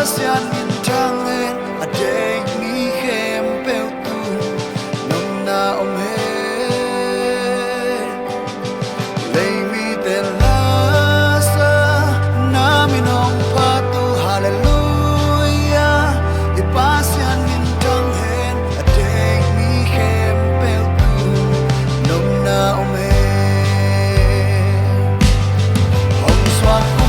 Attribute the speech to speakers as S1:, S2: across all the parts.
S1: pasian min tangen adek mi hem peu tu nong na om he lei mi te la sa na mi nong patu hallelujah i pasian min tangen adek mi hem peu tu nong na om he hong swat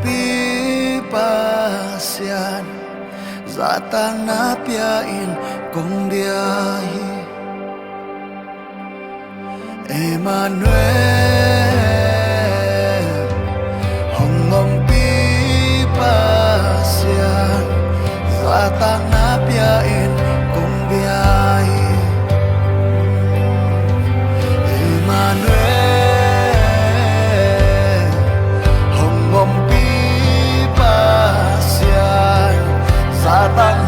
S1: pi pasian zatang na piain kong diahi Emmanuel hong pi pasian zatang na piain kong diahi Emmanuel Satang